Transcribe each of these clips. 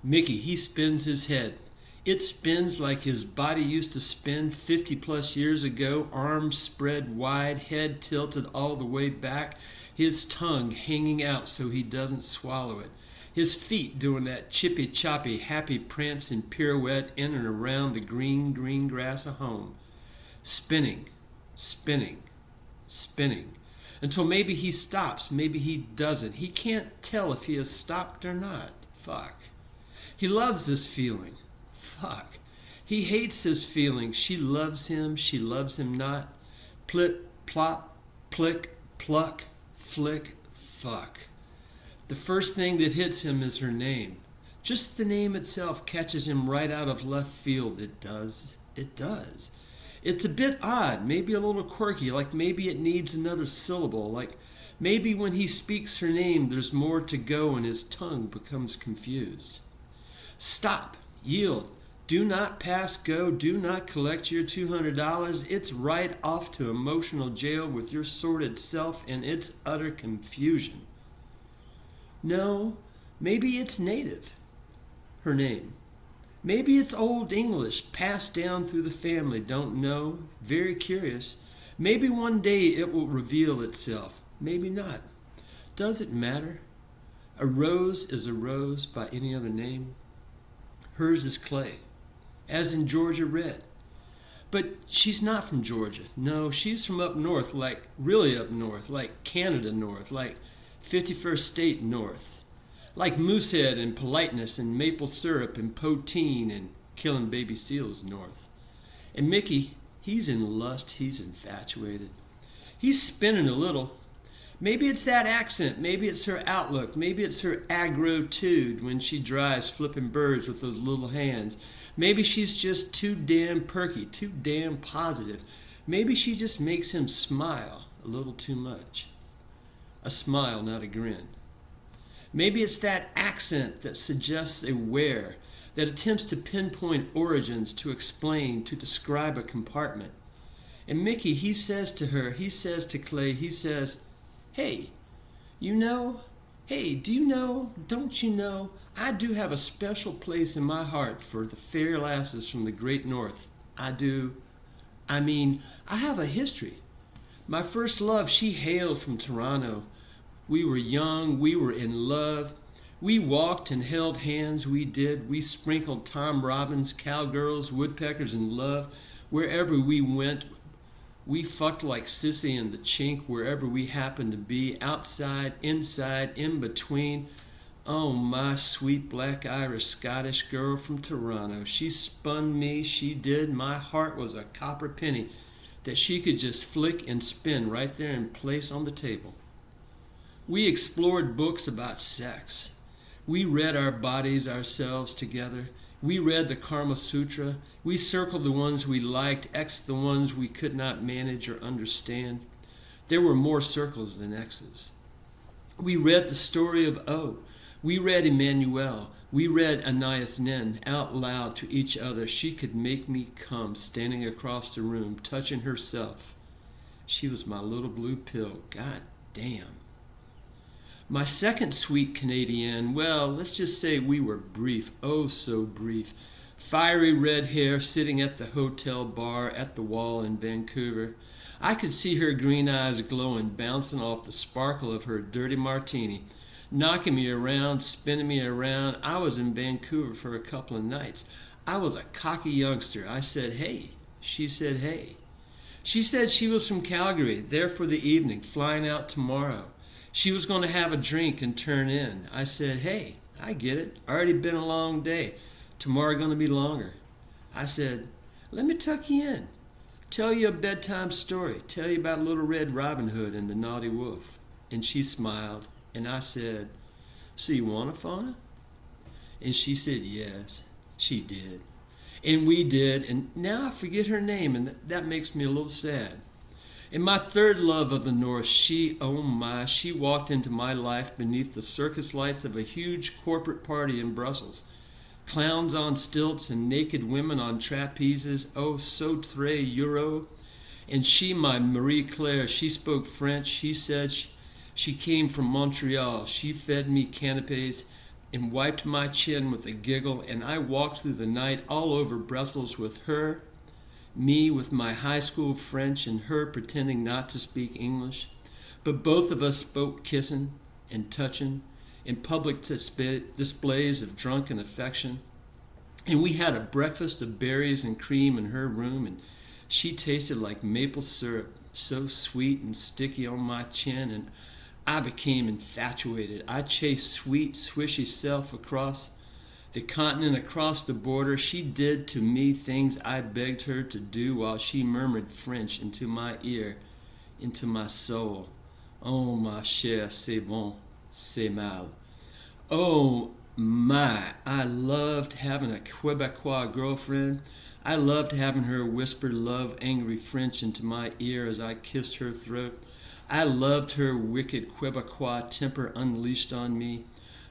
Mickey, he spins his head. It spins like his body used to spin 50 plus years ago, arms spread wide, head tilted all the way back, his tongue hanging out so he doesn't swallow it. His feet doing that chippy choppy happy prance and pirouette in and around the green, green grass of home. Spinning, spinning, spinning. Until maybe he stops, maybe he doesn't. He can't tell if he has stopped or not. Fuck. He loves this feeling. Fuck. He hates his feelings. She loves him not. Plip, plop, plick, pluck, flick, fuck. The first thing that hits him is her name. Just the name itself catches him right out of left field. It does. It does. It's a bit odd, maybe a little quirky, like maybe it needs another syllable, like maybe when he speaks her name there's more to go and his tongue becomes confused. Stop. Yield. Do not pass go. Do not collect your $200. It's right off to emotional jail with your sordid self and its utter confusion. No, maybe it's native. Her name. Maybe it's Old English, passed down through the family, don't know, very curious. Maybe one day it will reveal itself, maybe not. Does it matter? A rose is a rose by any other name. Hers is Clae, as in Georgia Red. But she's not from Georgia. No, she's from up north, like really up north, like Canada north, like 51st State north. Like Moosehead and politeness and maple syrup and poteen and killing baby seals north. And Mickey, he's in lust, he's infatuated. He's spinning a little. Maybe it's that accent, maybe it's her outlook, maybe it's her aggro-tude when she drives flipping birds with those little hands. Maybe she's just too damn perky, too damn positive. Maybe she just makes him smile a little too much. A smile, not a grin. Maybe it's that accent that suggests a where, that attempts to pinpoint origins, to explain, to describe a compartment. And Mickey, he says to her, he says to Clay, he says, hey, you know, hey, do you know, don't you know, I do have a special place in my heart for the fair lasses from the great north. I do. I mean, I have a history. My first love, she hailed from Toronto. We were young, we were in love. We walked and held hands, we did. We sprinkled Tom Robbins, cowgirls, woodpeckers, and love. Wherever we went, we fucked like Sissy and the Chink wherever we happened to be, outside, inside, in between. Oh, my sweet black Irish Scottish girl from Toronto. She spun me, she did. My heart was a copper penny that she could just flick and spin right there in place on the table. We explored books about sex. We read our bodies ourselves together. We read the Karma Sutra. We circled the ones we liked, X'd the ones we could not manage or understand. There were more circles than X's. We read the story of O. We read Emmanuel. We read Anais Nin out loud to each other. She could make me come standing across the room, touching herself. She was my little blue pill. God damn. My second sweet Canadienne, well, let's just say we were brief, oh so brief. Fiery red hair sitting at the hotel bar at the wall in Vancouver. I could see her green eyes glowing, bouncing off the sparkle of her dirty martini, knocking me around, spinning me around. I was in Vancouver for a couple of nights. I was a cocky youngster. I said, hey. She said, hey. She said she was from Calgary, there for the evening, flying out tomorrow. She was going to have a drink and turn in. I said, hey, I get it. Already been a long day. Tomorrow going to be longer. I said, let me tuck you in. Tell you a bedtime story. Tell you about Little Red Robin Hood and the Naughty Wolf. And she smiled. And I said, so you want to, Fauna? And she said, yes, she did. And we did. And now I forget her name, and that makes me a little sad. And my third love of the North, she walked into my life beneath the circus lights of a huge corporate party in Brussels. Clowns on stilts and naked women on trapezes, oh, so très Euro. And she, my Marie Claire, she spoke French. She said she came from Montreal. She fed me canapes. and wiped my chin with a giggle, and I walked through the night all over Brussels with her, me with my high school French, and her pretending not to speak English. But both of us spoke kissing and touching in public displays of drunken affection. And we had a breakfast of berries and cream in her room, and she tasted like maple syrup, so sweet and sticky on my chin, and I became infatuated. I chased sweet, swishy self across the continent, across the border. She did to me things I begged her to do while she murmured French into my ear, into my soul. Oh, ma chère, c'est bon, c'est mal. Oh, my, I loved having a Quebecois girlfriend. I loved having her whisper love angry French into my ear as I kissed her throat. I loved her wicked Quebecois temper unleashed on me.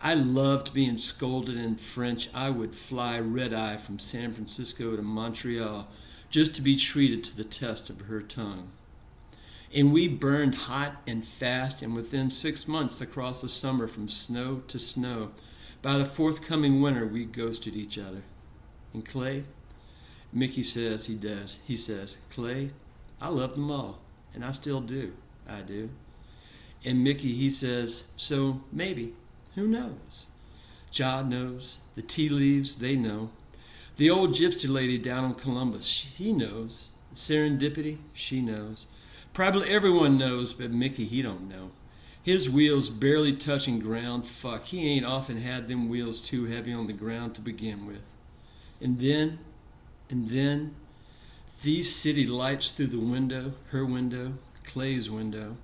I loved being scolded in French. I would fly red-eye from San Francisco to Montreal just to be treated to the test of her tongue. And we burned hot and fast, and within 6 months across the summer from snow to snow, by the forthcoming winter we ghosted each other. And Clay, Mickey says he does. He says, Clay, I love them all, and I still do. I do. And Mickey, he says, so maybe, who knows? Jah knows. The tea leaves, they know. The old gypsy lady down in Columbus, she knows. Serendipity, she knows. Probably everyone knows, but Mickey, he don't know. His wheels barely touching ground. Fuck, he ain't often had them wheels too heavy on the ground to begin with. And then, these city lights through the window, her window, Clay's window,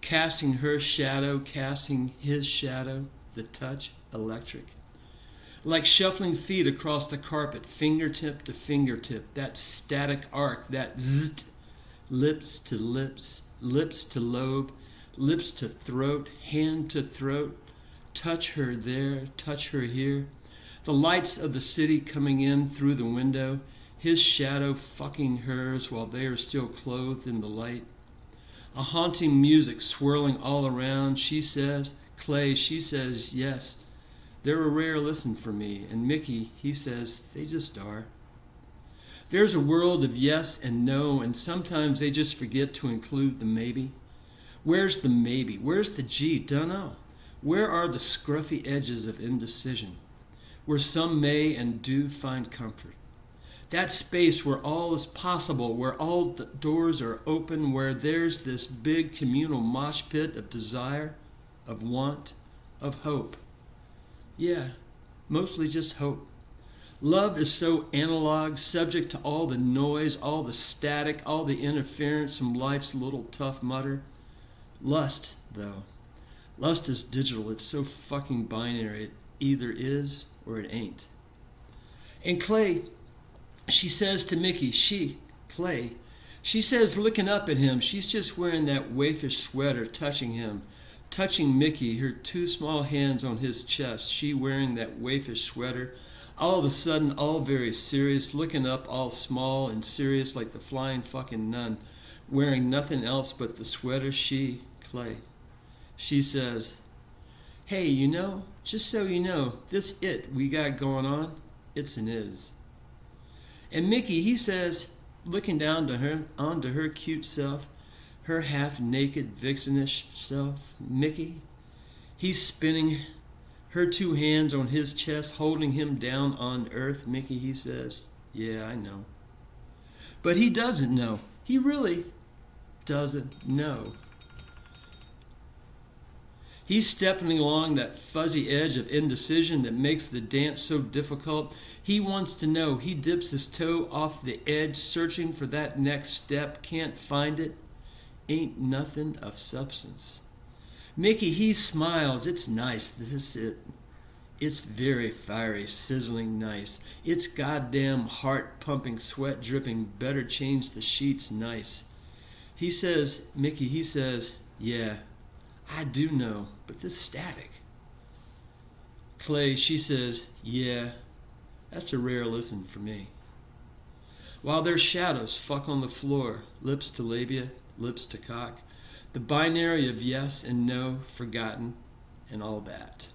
casting her shadow, casting his shadow, the touch electric. Like shuffling feet across the carpet, fingertip to fingertip, that static arc, that zzzt, lips to lips, lips to lobe, lips to throat, hand to throat, touch her there, touch her here. The lights of the city coming in through the window, his shadow fucking hers while they are still clothed in the light. A haunting music swirling all around. She says, Clay, she says, yes, they're a rare listen for me. And Mickey, he says, they just are. There's a world of yes and no, and sometimes they just forget to include the maybe. Where's the maybe? Where's the G? Dunno. Where are the scruffy edges of indecision? Where some may and do find comfort. That space where all is possible, where all the doors are open, where there's this big communal mosh pit of desire, of want, of hope. Yeah, mostly just hope. Love is so analog, subject to all the noise, all the static, all the interference from life's little tough mutter. Lust, though. Lust is digital. It's so fucking binary. It either is or it ain't. And Clay, she says to Mickey, Clay, she says looking up at him, she's just wearing that waifish sweater, touching him, touching Mickey, her two small hands on his chest, she wearing that waifish sweater, all of a sudden all very serious, looking up all small and serious like the flying fucking nun, wearing nothing else but the sweater, Clay. She says, hey, you know, just so you know, this it we got going on, it's an is. And Mickey, he says, looking down to her, onto her cute self, her half-naked, vixenish self, Mickey, he's spinning her two hands on his chest, holding him down on earth. Mickey, he says, yeah, I know. But he doesn't know. He really doesn't know. He's stepping along that fuzzy edge of indecision that makes the dance so difficult. He wants to know. He dips his toe off the edge, searching for that next step, can't find it. Ain't nothing of substance. Mickey, he smiles. It's nice, this it. It's very fiery, sizzling nice. It's goddamn heart-pumping, sweat-dripping, better change the sheets nice. He says, Mickey, he says, yeah, I do know, but this static. Clay, she says, yeah, that's a rare listen for me. While their shadows fuck on the floor, lips to labia, lips to cock, the binary of yes and no forgotten, and all that.